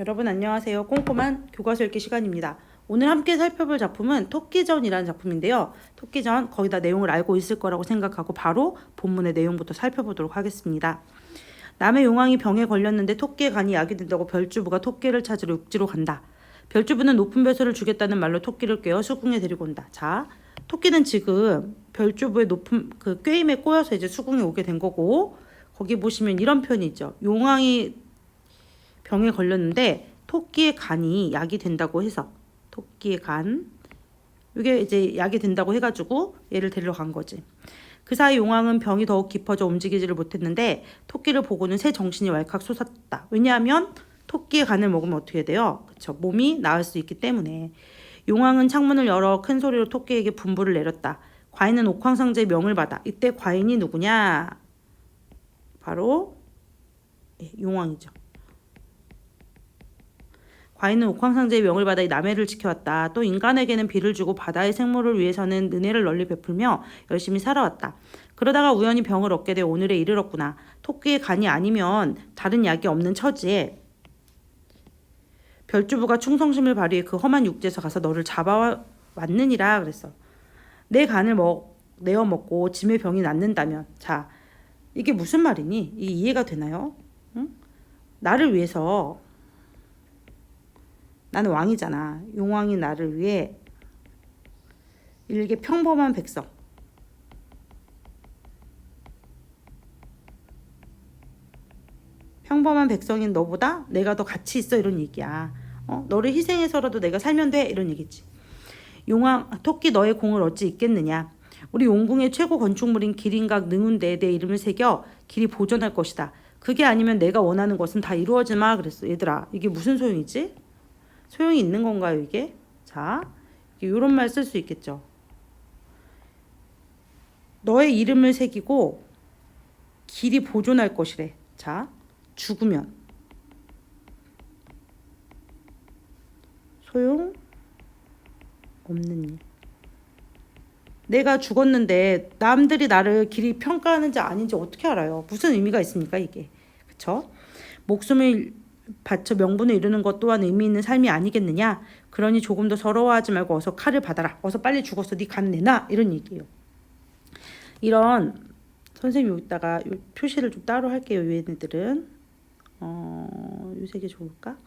여러분 안녕하세요. 꼼꼼한 교과서 읽기 시간입니다. 오늘 함께 살펴볼 작품은 토끼전이라는 작품인데요. 토끼전 거의 다 내용을 알고 있을 거라고 생각하고 바로 본문의 내용부터 살펴보도록 하겠습니다. 남의 용왕이 병에 걸렸는데 토끼의 간이 약이 된다고 별주부가 토끼를 찾으러 육지로 간다. 별주부는 높은 벼슬을 주겠다는 말로 토끼를 꿰어 수궁에 데리고 온다. 자, 토끼는 지금 별주부의 높은 그 꿰임에 꼬여서 이제 수궁에 오게 된 거고, 거기 보시면 이런 표현이 있죠. 용왕이 병에 걸렸는데 토끼의 간이 약이 된다고 해서 토끼의 간 이게 이제 약이 된다고 해가지고 얘를 데리러 간 거지. 그 사이 용왕은 병이 더욱 깊어져 움직이지를 못했는데 토끼를 보고는 새 정신이 왈칵 솟았다. 왜냐하면 토끼의 간을 먹으면 어떻게 돼요? 그쵸? 몸이 나을 수 있기 때문에. 용왕은 창문을 열어 큰 소리로 토끼에게 분부를 내렸다. 과인은 옥황상제의 명을 받아. 이때 과인이 누구냐? 바로 용왕이죠. 과인은 옥황상제의 명을 받아 이 남해를 지켜왔다. 또 인간에게는 비를 주고 바다의 생물을 위해서는 은혜를 널리 베풀며 열심히 살아왔다. 그러다가 우연히 병을 얻게 돼 오늘에 이르렀구나. 토끼의 간이 아니면 다른 약이 없는 처지에 별주부가 충성심을 발휘해 그 험한 육지에서 가서 너를 잡아왔느니라 그랬어. 내 간을 내어 먹고 짐의 병이 낫는다면, 자, 이게 무슨 말이니? 이해가 되나요? 응? 나를 위해서, 나는 왕이잖아. 용왕이 나를 위해 일개 평범한 백성, 평범한 백성인 너보다 내가 더 가치 있어 이런 얘기야. 너를 희생해서라도 내가 살면 돼 이런 얘기지. 용왕 토끼 너의 공을 어찌 잊겠느냐. 우리 용궁의 최고 건축물인 기린각 능운대에 내 이름을 새겨 길이 보존할 것이다. 그게 아니면 내가 원하는 것은 다 이루어지마 그랬어. 얘들아, 이게 무슨 소용이지? 소용이 있는 건가요 이게? 자, 이런 말 쓸 수 있겠죠. 너의 이름을 새기고 길이 보존할 것이래. 자, 죽으면 소용 없는 일. 내가 죽었는데 남들이 나를 길이 평가하는지 아닌지 어떻게 알아요? 무슨 의미가 있습니까 이게? 그쵸? 목숨을 바쳐 명분을 이루는 것 또한 의미 있는 삶이 아니겠느냐? 그러니 조금 더 서러워하지 말고 어서 칼을 받아라. 어서 빨리 죽어서 네 간 내놔. 이런 얘기예요. 이런 선생님 여기다가 표시를 좀 따로 할게요. 얘네들은 요새 게 좋을까?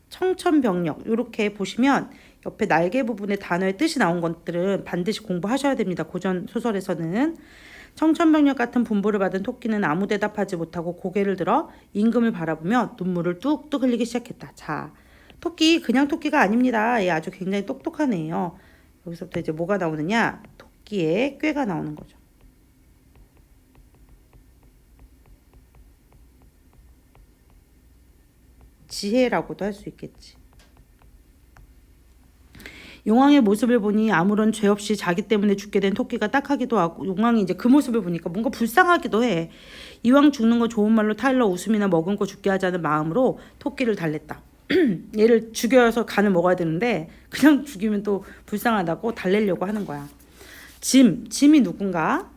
청천벽력 이렇게 보시면 옆에 날개 부분에 단어의 뜻이 나온 것들은 반드시 공부하셔야 됩니다. 고전 소설에서는. 청천벽력 같은 분부를 받은 토끼는 아무 대답하지 못하고 고개를 들어 임금을 바라보며 눈물을 뚝뚝 흘리기 시작했다. 자, 토끼 그냥 토끼가 아닙니다. 얘 아주 굉장히 똑똑한 애예요. 여기서부터 이제 뭐가 나오느냐? 토끼의 꾀가 나오는 거죠. 지혜라고도 할 수 있겠지. 용왕의 모습을 보니 아무런 죄 없이 자기 때문에 죽게 된 토끼가 딱하기도 하고, 용왕이 이제 그 모습을 보니까 뭔가 불쌍하기도 해. 이왕 죽는 거 좋은 말로 타일러 웃음이나 먹은 거 죽게 하자는 마음으로 토끼를 달랬다. 얘를 죽여서 간을 먹어야 되는데 그냥 죽이면 또 불쌍하다고 달래려고 하는 거야. 짐이 누군가?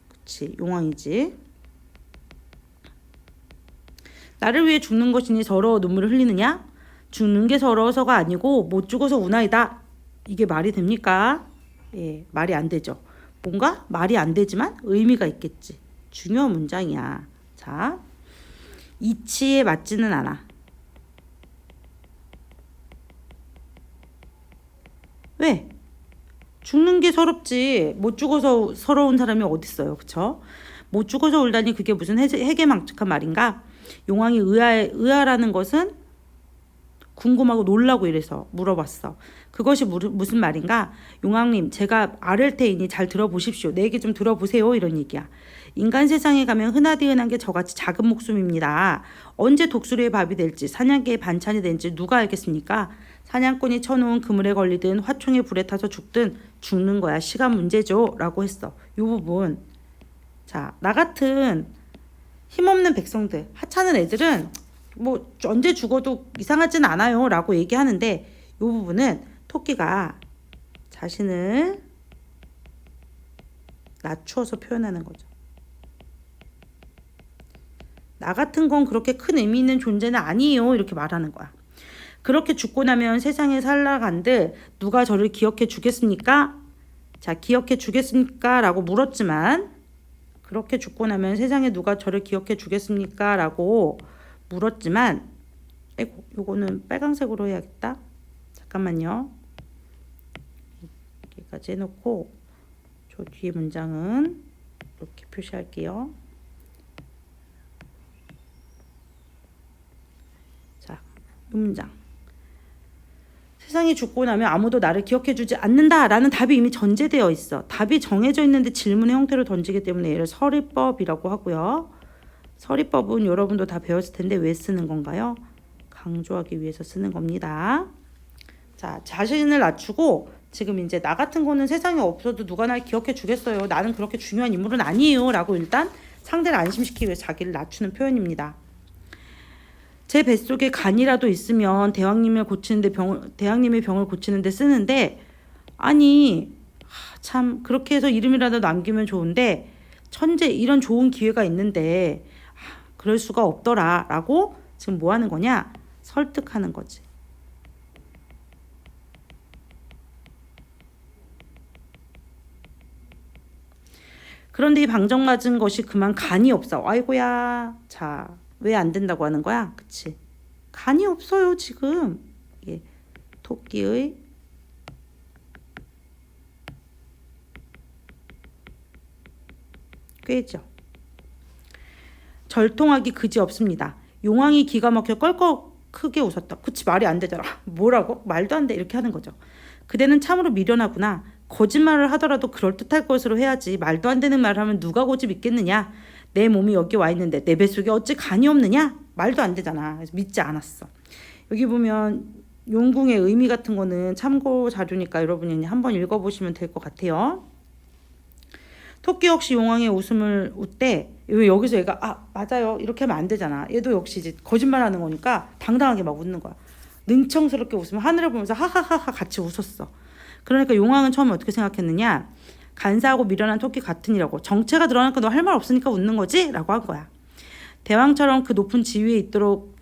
그치, 용왕이지. 나를 위해 죽는 것이니 서러워 눈물을 흘리느냐? 죽는 게 서러워서가 아니고 못 죽어서 우나이다. 이게 말이 됩니까? 예, 말이 안 되죠. 뭔가 말이 안 되지만 의미가 있겠지. 중요한 문장이야. 자, 이치에 맞지는 않아. 왜? 죽는 게 서럽지. 못 죽어서 서러운 사람이 어딨어요. 그쵸? 못 죽어서 울다니 그게 무슨 해괴망측한 말인가? 용왕이 의아라는 것은 궁금하고 놀라고 이래서 물어봤어. 그것이 무슨 말인가? 용왕님, 제가 아를 테이니 잘 들어보십시오. 내 얘기 좀 들어보세요. 이런 얘기야. 인간 세상에 가면 흔하디 흔한 게 저같이 작은 목숨입니다. 언제 독수리의 밥이 될지 사냥개의 반찬이 될지 누가 알겠습니까? 사냥꾼이 쳐놓은 그물에 걸리든 화총에 불에 타서 죽든 죽는 거야. 시간 문제죠. 라고 했어. 이 부분. 자, 나 같은 힘없는 백성들, 하찮은 애들은 뭐 언제 죽어도 이상하진 않아요 라고 얘기하는데, 이 부분은 토끼가 자신을 낮추어서 표현하는 거죠. 나 같은 건 그렇게 큰 의미 있는 존재는 아니에요. 이렇게 말하는 거야. 그렇게 죽고 나면 세상에 살아간들 누가 저를 기억해 주겠습니까? 자, 기억해 주겠습니까? 라고 물었지만 그렇게 죽고 나면 세상에 누가 저를 기억해 주겠습니까? 라고 물었지만 요거는 빨강색으로 해야겠다. 잠깐만요. 여기까지 해놓고 저 뒤에 문장은 이렇게 표시할게요. 자, 이 문장. 세상이 죽고 나면 아무도 나를 기억해주지 않는다라는 답이 이미 전제되어 있어. 답이 정해져 있는데 질문의 형태로 던지기 때문에 얘를 서리법이라고 하고요. 서리법은 여러분도 다 배웠을 텐데 왜 쓰는 건가요? 강조하기 위해서 쓰는 겁니다. 자, 자신을 낮추고 지금 이제 나 같은 거는 세상에 없어도 누가 날 기억해 주겠어요. 나는 그렇게 중요한 인물은 아니에요. 라고 일단 상대를 안심시키기 위해서 자기를 낮추는 표현입니다. 제 뱃속에 간이라도 있으면 대왕님의 병을 고치는데 쓰는데 아니 참 그렇게 해서 이름이라도 남기면 좋은데 천재 이런 좋은 기회가 있는데 그럴 수가 없더라 라고 지금 뭐 하는 거냐? 설득하는 거지. 그런데 이 방정 맞은 것이 그만 간이 없어. 아이고야. 자, 왜 안 된다고 하는 거야? 그치? 간이 없어요, 지금. 이게 토끼의 꾀죠. 절통하기 그지 없습니다. 용왕이 기가 막혀 껄껄 크게 웃었다. 그치, 말이 안 되잖아. 뭐라고? 말도 안 돼. 이렇게 하는 거죠. 그대는 참으로 미련하구나. 거짓말을 하더라도 그럴듯할 것으로 해야지. 말도 안 되는 말을 하면 누가 고집 있겠느냐. 내 몸이 여기 와 있는데 내 뱃속에 어찌 간이 없느냐? 말도 안 되잖아. 그래서 믿지 않았어. 여기 보면 용궁의 의미 같은 거는 참고 자료니까 여러분이 한번 읽어보시면 될 것 같아요. 토끼 역시 용왕의 웃음을 웃대. 여기서 얘가 맞아요 이렇게 하면 안 되잖아. 얘도 역시 이제 거짓말하는 거니까 당당하게 막 웃는 거야. 능청스럽게 웃으면 하늘을 보면서 하하하하 같이 웃었어. 그러니까 용왕은 처음에 어떻게 생각했느냐. 간사하고 미련한 토끼 같으니라고. 정체가 드러나니까 너 할 말 없으니까 웃는 거지? 라고 한 거야. 대왕처럼 그 높은 지위에도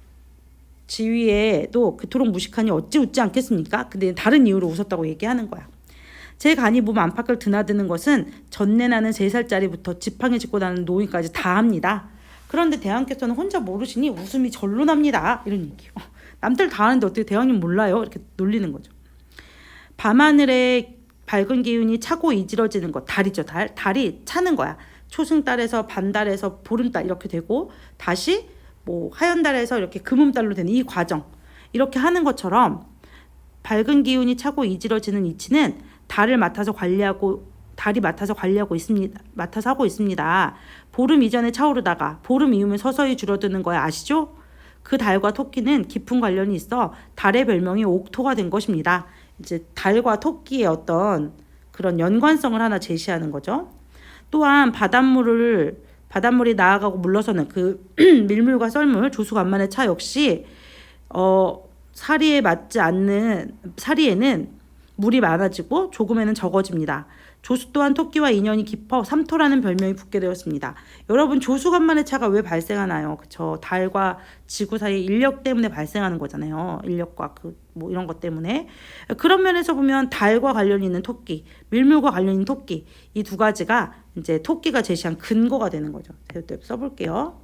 그토록 무식하니 어찌 웃지 않겠습니까? 근데 다른 이유로 웃었다고 얘기하는 거야. 제 간이 몸 안팎을 드나드는 것은 전내나는 3살짜리부터 지팡이 짚고 나는 노인까지 다 합니다. 그런데 대왕께서는 혼자 모르시니 웃음이 절로 납니다. 이런 얘기요. 남들 다 하는데 어떻게 대왕님 몰라요? 이렇게 놀리는 거죠. 밤하늘에 밝은 기운이 차고 이지러지는 것. 달이죠. 달이 차는 거야. 초승달에서 반달에서 보름달 이렇게 되고 다시 뭐 하연달에서 이렇게 금음달로 되는 이 과정. 이렇게 하는 것처럼 밝은 기운이 차고 이지러지는 이치는 달이 맡아서 관리하고 있습니다. 맡아서 하고 있습니다. 보름 이전에 차오르다가 보름 이후면 서서히 줄어드는 거야. 아시죠? 그 달과 토끼는 깊은 관련이 있어 달의 별명이 옥토가 된 것입니다. 이제 달과 토끼의 어떤 그런 연관성을 하나 제시하는 거죠. 또한 바닷물이 나아가고 물러서는 그 밀물과 썰물, 조수간만의 차 역시 사리에는 물이 많아지고 조금에는 적어집니다. 조수 또한 토끼와 인연이 깊어 삼토라는 별명이 붙게 되었습니다. 여러분 조수간만의 차가 왜 발생하나요? 그쵸? 달과 지구 사이의 인력 때문에 발생하는 거잖아요. 인력과 뭐 이런 것 때문에. 그런 면에서 보면 달과 관련이 있는 토끼, 밀물과 관련이 있는 토끼 이 두 가지가 이제 토끼가 제시한 근거가 되는 거죠. 제가 또 써볼게요.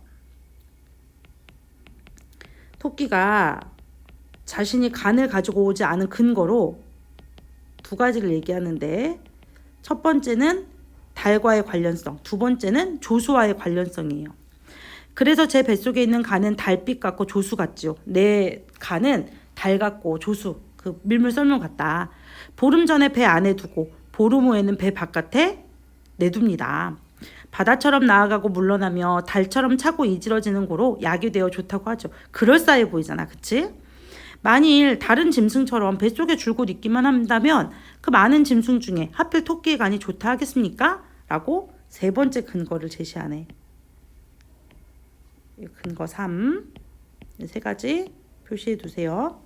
토끼가 자신이 간을 가지고 오지 않은 근거로 두 가지를 얘기하는데 첫 번째는 달과의 관련성, 두 번째는 조수와의 관련성이에요. 그래서 제 뱃속에 있는 간은 달빛 같고 조수 같지요. 내 간은 달 같고 조수, 그 밀물 썰물 같다. 보름 전에 배 안에 두고 보름 후에는 배 바깥에 내둡니다. 바다처럼 나아가고 물러나며 달처럼 차고 이지러지는 고로 약이 되어 좋다고 하죠. 그럴싸해 보이잖아. 그치? 만일 다른 짐승처럼 뱃속에 줄곧 있기만 한다면 그 많은 짐승 중에 하필 토끼의 간이 좋다 하겠습니까? 라고 세 번째 근거를 제시하네. 근거 3. 세 가지 표시해 두세요.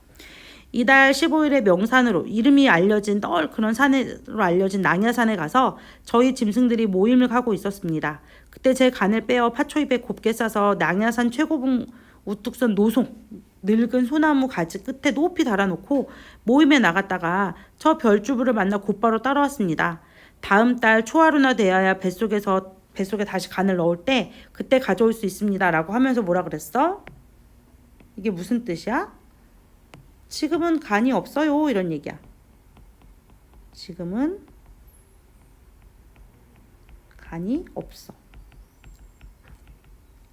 이달 15일에 명산으로 이름이 알려진 그런 산으로 알려진 낭야산에 가서 저희 짐승들이 모임을 하고 있었습니다. 그때 제 간을 빼어 파초입에 곱게 싸서 낭야산 최고봉 우뚝 선 노송 늙은 소나무 가지 끝에 높이 달아놓고 모임에 나갔다가 저 별주부를 만나 곧바로 따라왔습니다. 다음 달 초하루나 돼야 뱃속에 다시 간을 넣을 때 그때 가져올 수 있습니다. 라고 하면서 뭐라 그랬어? 이게 무슨 뜻이야? 지금은 간이 없어요. 이런 얘기야. 지금은 간이 없어.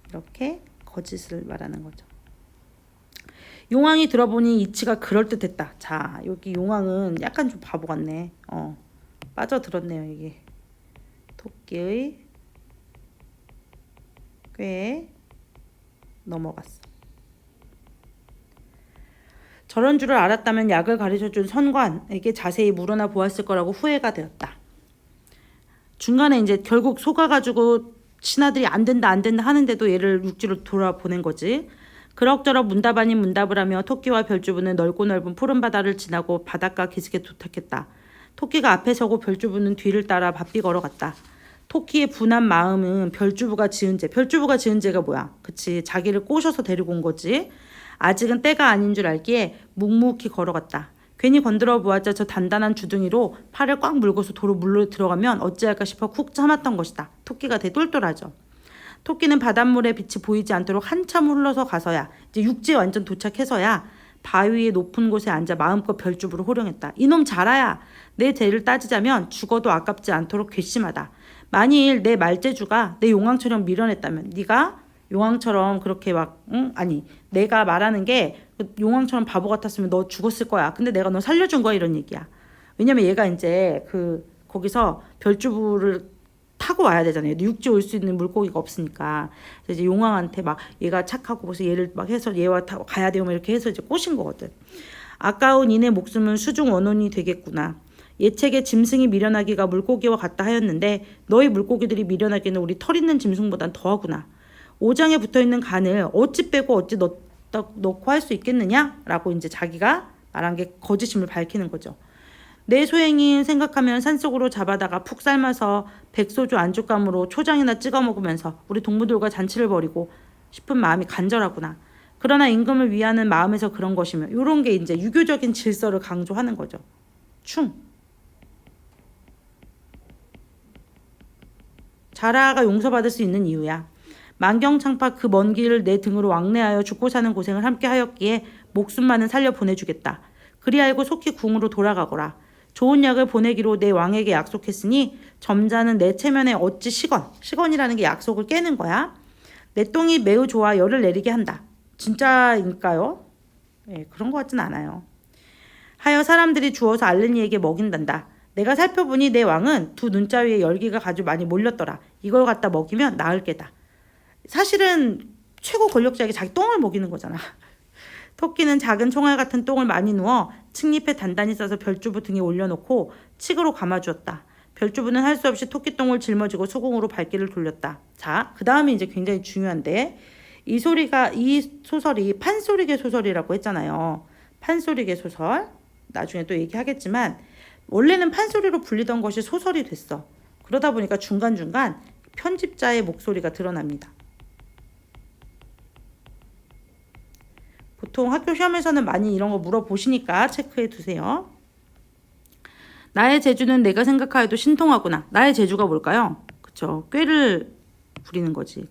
이렇게 거짓을 말하는 거죠. 용왕이 들어보니 이치가 그럴듯했다. 자, 여기 용왕은 약간 좀 바보 같네. 빠져들었네요. 이게 토끼의 꾀에 넘어갔어. 저런 줄을 알았다면 약을 가르쳐준 선관에게 자세히 물어나 보았을 거라고 후회가 되었다. 중간에 이제 결국 속아가지고 신하들이 안 된다 하는데도 얘를 육지로 돌아보낸 거지. 그럭저럭 문답 아닌 문답을 하며 토끼와 별주부는 넓고 넓은 푸른 바다를 지나고 바닷가 기슭에 도착했다. 토끼가 앞에 서고 별주부는 뒤를 따라 바삐 걸어갔다. 토끼의 분한 마음은 별주부가 지은 죄가 뭐야? 그치, 자기를 꼬셔서 데리고 온 거지. 아직은 때가 아닌 줄 알기에 묵묵히 걸어갔다. 괜히 건드려 보았자 저 단단한 주둥이로 팔을 꽉 물고서 도로 물로 들어가면 어찌할까 싶어 쿡 참았던 것이다. 토끼가 대똘똘하죠. 토끼는 바닷물에 빛이 보이지 않도록 한참 흘러서 가서야 이제 육지에 완전 도착해서야 바위의 높은 곳에 앉아 마음껏 별주부를 호령했다. 이놈 자라야 내 죄를 따지자면 죽어도 아깝지 않도록 괘씸하다. 만일 내 말재주가 내 용왕처럼 미련했다면 네가 용왕처럼 그렇게 내가 말하는 게 용왕처럼 바보 같았으면 너 죽었을 거야. 근데 내가 너 살려준 거야. 이런 얘기야. 왜냐면 얘가 이제 거기서 별주부를 타고 와야 되잖아요. 육지 올 수 있는 물고기가 없으니까. 그래서 이제 용왕한테 얘가 착하고 그래서 얘를 해서 얘와 타고 가야 돼요. 이렇게 해서 이제 꼬신 거거든. 아까운 이내 목숨은 수중 원혼이 되겠구나. 예책에 짐승이 미련하기가 물고기와 같다 하였는데 너희 물고기들이 미련하기는 우리 털 있는 짐승보단 더하구나. 오장에 붙어있는 간을 어찌 빼고 어찌 넣고 할 수 있겠느냐? 라고 이제 자기가 말한 게 거짓임을 밝히는 거죠. 내 소행인 생각하면 산속으로 잡아다가 푹 삶아서 백소주 안주감으로 초장이나 찍어 먹으면서 우리 동무들과 잔치를 벌이고 싶은 마음이 간절하구나. 그러나 임금을 위하는 마음에서 그런 것이며 이런 게 이제 유교적인 질서를 강조하는 거죠. 자라가 용서받을 수 있는 이유야. 만경창파 그 먼 길을 내 등으로 왕래하여 죽고 사는 고생을 함께 하였기에 목숨만은 살려 보내주겠다. 그리 알고 속히 궁으로 돌아가거라. 좋은 약을 보내기로 내 왕에게 약속했으니 점자는 내 체면에 어찌 시건이라는 게 약속을 깨는 거야. 내 똥이 매우 좋아 열을 내리게 한다. 진짜일까요? 그런 것 같진 않아요. 하여 사람들이 주워서 알른이에게 먹인단다. 내가 살펴보니 내 왕은 두 눈자 위에 열기가 아주 많이 몰렸더라. 이걸 갖다 먹이면 나을 게다. 사실은 최고 권력자에게 자기 똥을 먹이는 거잖아. 토끼는 작은 총알 같은 똥을 많이 누워 칡잎에 단단히 싸서 별주부 등에 올려놓고 칡으로 감아주었다. 별주부는 할 수 없이 토끼똥을 짊어지고 수궁으로 발길을 돌렸다. 자, 그 다음이 이제 굉장히 중요한데 이 소설이 판소리개 소설이라고 했잖아요. 판소리개 소설. 나중에 또 얘기하겠지만 원래는 판소리로 불리던 것이 소설이 됐어. 그러다 보니까 중간중간 편집자의 목소리가 드러납니다. 보통 학교 시험에서는 많이 이런 거 물어보시니까 체크해 두세요. 나의 재주는 내가 생각하여도 신통하구나. 나의 재주가 뭘까요? 그쵸. 꾀를 부리는 거지.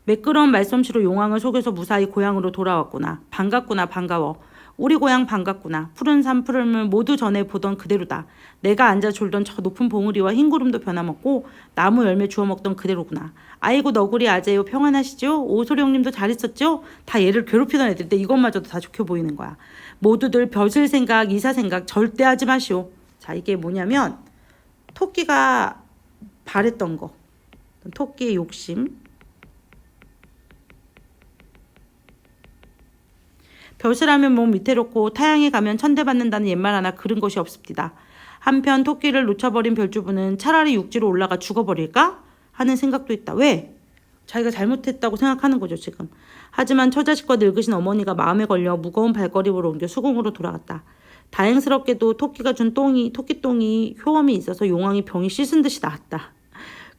매끄러운 말솜씨로 용왕을 속여서 무사히 고향으로 돌아왔구나. 반갑구나. 반가워. 우리 고향 반갑구나. 푸른 산 푸른 물 모두 전에 보던 그대로다. 내가 앉아 졸던 저 높은 봉우리와 흰 구름도 변함없고 나무 열매 주워 먹던 그대로구나. 아이고 너구리 아재요 평안하시죠? 오소룡님도 잘 있었죠? 다 얘를 괴롭히던 애들인데 이것마저도 다 좋게 보이는 거야. 모두들 벼슬 생각 이사 생각 절대 하지 마시오. 자, 이게 뭐냐면 토끼가 바랬던 거. 토끼의 욕심. 벼슬하면 몸 위태롭고 타양에 가면 천대받는다는 옛말 하나 그른 것이 없습니다. 한편 토끼를 놓쳐버린 별주부는 차라리 육지로 올라가 죽어버릴까 하는 생각도 있다. 왜? 자기가 잘못했다고 생각하는 거죠, 지금. 하지만 처자식과 늙으신 어머니가 마음에 걸려 무거운 발걸음으로 옮겨 수궁으로 돌아갔다. 다행스럽게도 토끼가 준 토끼똥이 효험이 있어서 용왕이 병이 씻은 듯이 나았다.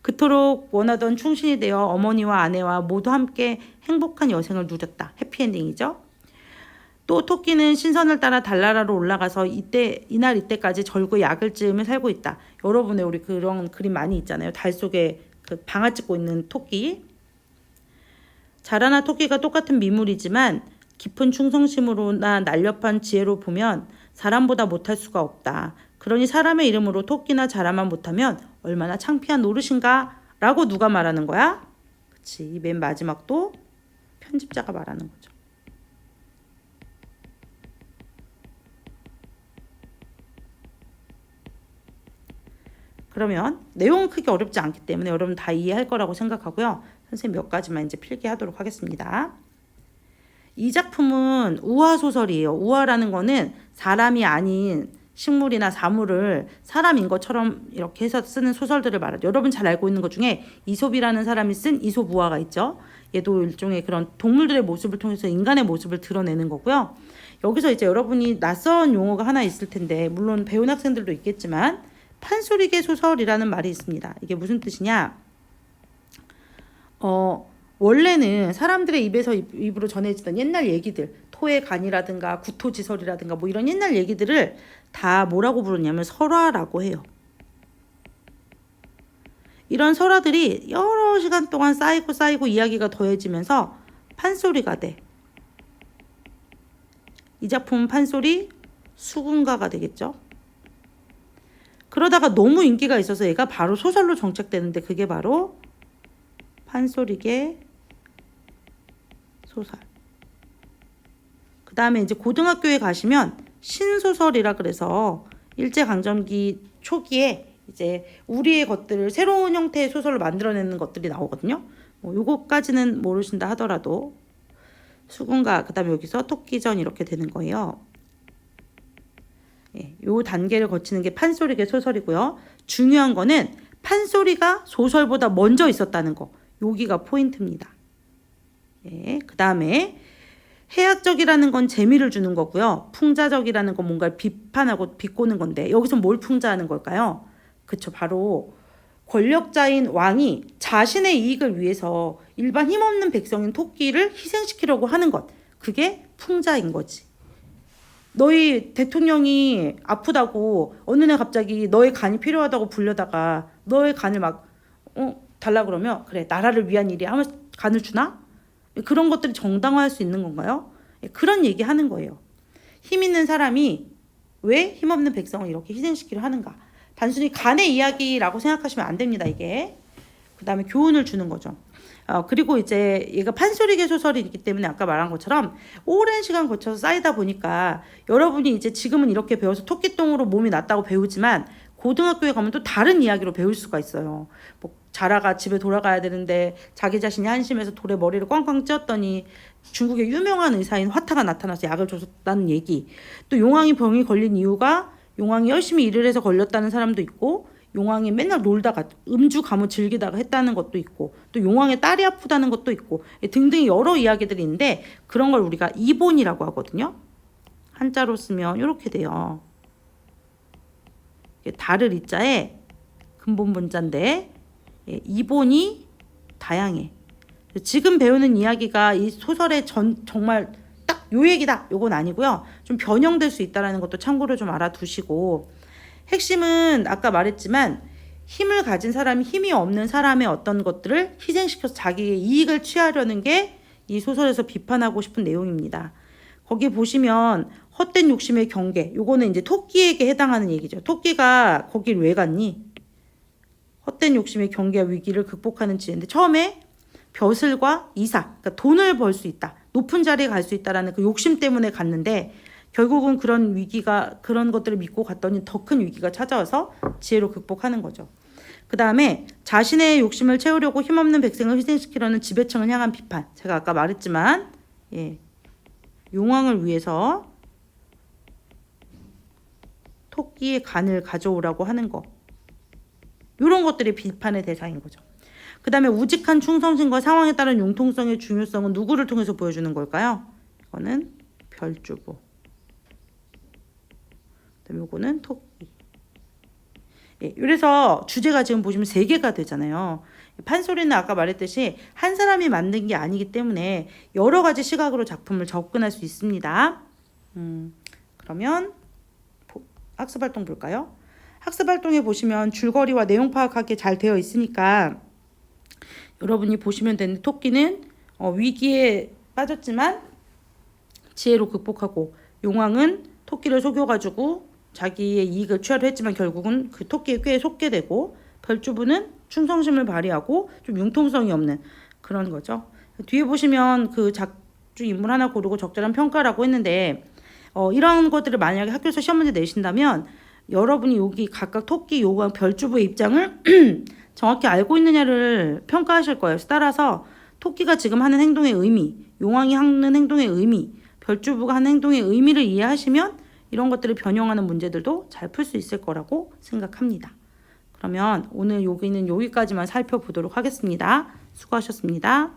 그토록 원하던 충신이 되어 어머니와 아내와 모두 함께 행복한 여생을 누렸다. 해피엔딩이죠. 또 토끼는 신선을 따라 달나라로 올라가서 이날 이때까지 절구 약을 찌으며 살고 있다. 여러분의 우리 그런 그림 많이 있잖아요. 달 속에 그 방아 찍고 있는 토끼. 자라나 토끼가 똑같은 미물이지만 깊은 충성심으로나 날렵한 지혜로 보면 사람보다 못할 수가 없다. 그러니 사람의 이름으로 토끼나 자라만 못하면 얼마나 창피한 노릇인가? 라고 누가 말하는 거야? 그치. 맨 마지막도 편집자가 말하는 거죠. 그러면 내용은 크게 어렵지 않기 때문에 여러분 다 이해할 거라고 생각하고요. 선생님 몇 가지만 이제 필기하도록 하겠습니다. 이 작품은 우화 소설이에요. 우화라는 거는 사람이 아닌 식물이나 사물을 사람인 것처럼 이렇게 해서 쓰는 소설들을 말하죠. 여러분 잘 알고 있는 것 중에 이솝이라는 사람이 쓴 이솝우화가 있죠. 얘도 일종의 그런 동물들의 모습을 통해서 인간의 모습을 드러내는 거고요. 여기서 이제 여러분이 낯선 용어가 하나 있을 텐데 물론 배운 학생들도 있겠지만 판소리계 소설이라는 말이 있습니다. 이게 무슨 뜻이냐? 원래는 사람들의 입에서 입으로 전해지던 옛날 얘기들, 토의 간이라든가 구토지설이라든가 뭐 이런 옛날 얘기들을 다 뭐라고 부르냐면 설화라고 해요. 이런 설화들이 여러 시간 동안 쌓이고 이야기가 더해지면서 판소리가 돼. 이 작품은 판소리 수군가가 되겠죠. 그러다가 너무 인기가 있어서 얘가 바로 소설로 정착되는데 그게 바로 판소리계 소설. 그 다음에 이제 고등학교에 가시면 신소설이라 그래서 일제강점기 초기에 이제 우리의 것들을 새로운 형태의 소설로 만들어내는 것들이 나오거든요. 요거까지는 모르신다 하더라도 수군가, 그 다음에 여기서 토끼전 이렇게 되는 거예요. 예, 요 단계를 거치는 게 판소리계 소설이고요. 중요한 거는 판소리가 소설보다 먼저 있었다는 거. 여기가 포인트입니다. 예, 그 다음에 해학적이라는 건 재미를 주는 거고요. 풍자적이라는 건 뭔가를 비판하고 비꼬는 건데 여기서 뭘 풍자하는 걸까요? 그쵸, 바로 권력자인 왕이 자신의 이익을 위해서 일반 힘없는 백성인 토끼를 희생시키려고 하는 것. 그게 풍자인 거지. 너희 대통령이 아프다고 어느 날 갑자기 너의 간이 필요하다고 불려다가 너의 간을 막 달라 그러면 그래 나라를 위한 일이 하면 간을 주나? 그런 것들이 정당화할 수 있는 건가요? 그런 얘기 하는 거예요. 힘 있는 사람이 왜 힘없는 백성을 이렇게 희생시키려 하는가? 단순히 간의 이야기라고 생각하시면 안 됩니다. 이게. 그 다음에 교훈을 주는 거죠. 그리고 이제 얘가 판소리계 소설이기 때문에 아까 말한 것처럼 오랜 시간 거쳐서 쌓이다 보니까 여러분이 이제 지금은 이렇게 배워서 토끼똥으로 몸이 낫다고 배우지만 고등학교에 가면 또 다른 이야기로 배울 수가 있어요. 뭐 자라가 집에 돌아가야 되는데 자기 자신이 한심해서 돌에 머리를 꽝꽝 찧었더니 중국의 유명한 의사인 화타가 나타나서 약을 줬다는 얘기. 또 용왕이 병이 걸린 이유가 용왕이 열심히 일을 해서 걸렸다는 사람도 있고 용왕이 맨날 놀다가 음주 가무 즐기다가 했다는 것도 있고 또 용왕의 딸이 아프다는 것도 있고 등등 여러 이야기들이 있는데 그런 걸 우리가 이본이라고 하거든요. 한자로 쓰면 이렇게 돼요. 달을 이자에 근본 문자인데 이본이 다양해. 지금 배우는 이야기가 이 소설의 정말 딱 요 얘기다 요건 아니고요. 좀 변형될 수 있다는 것도 참고로 좀 알아두시고 핵심은 아까 말했지만 힘을 가진 사람이 힘이 없는 사람의 어떤 것들을 희생시켜서 자기의 이익을 취하려는 게 이 소설에서 비판하고 싶은 내용입니다. 거기 보시면 헛된 욕심의 경계, 요거는 이제 토끼에게 해당하는 얘기죠. 토끼가 거길 왜 갔니? 헛된 욕심의 경계와 위기를 극복하는 지혜인데 처음에 벼슬과 이사, 그러니까 돈을 벌 수 있다, 높은 자리에 갈 수 있다라는 그 욕심 때문에 갔는데 결국은 그런 위기가 그런 것들을 믿고 갔더니 더 큰 위기가 찾아와서 지혜로 극복하는 거죠. 그 다음에 자신의 욕심을 채우려고 힘없는 백성을 희생시키려는 지배층을 향한 비판. 제가 아까 말했지만 용왕을 위해서 토끼의 간을 가져오라고 하는 거. 이런 것들이 비판의 대상인 거죠. 그 다음에 우직한 충성심과 상황에 따른 융통성의 중요성은 누구를 통해서 보여주는 걸까요? 이거는 별주부. 그다음에 이거는 토끼. 예, 그래서 주제가 지금 보시면 3개가 되잖아요. 판소리는 아까 말했듯이 한 사람이 만든 게 아니기 때문에 여러 가지 시각으로 작품을 접근할 수 있습니다. 그러면 학습활동 볼까요? 학습활동에 보시면 줄거리와 내용 파악하기 잘 되어 있으니까 여러분이 보시면 되는데 토끼는 위기에 빠졌지만 지혜로 극복하고, 용왕은 토끼를 속여가지고 자기의 이익을 취하려 했지만 결국은 그 토끼의 꾀에 속게 되고, 별주부는 충성심을 발휘하고 좀 융통성이 없는 그런 거죠. 뒤에 보시면 그 작주 인물 하나 고르고 적절한 평가라고 했는데 이런 것들을 만약에 학교에서 시험 문제 내신다면 여러분이 여기 각각 토끼, 용왕, 별주부의 입장을 정확히 알고 있느냐를 평가하실 거예요. 따라서 토끼가 지금 하는 행동의 의미, 용왕이 하는 행동의 의미, 별주부가 하는 행동의 의미를 이해하시면 이런 것들을 변형하는 문제들도 잘 풀 수 있을 거라고 생각합니다. 그러면 오늘 여기는 여기까지만 살펴보도록 하겠습니다. 수고하셨습니다.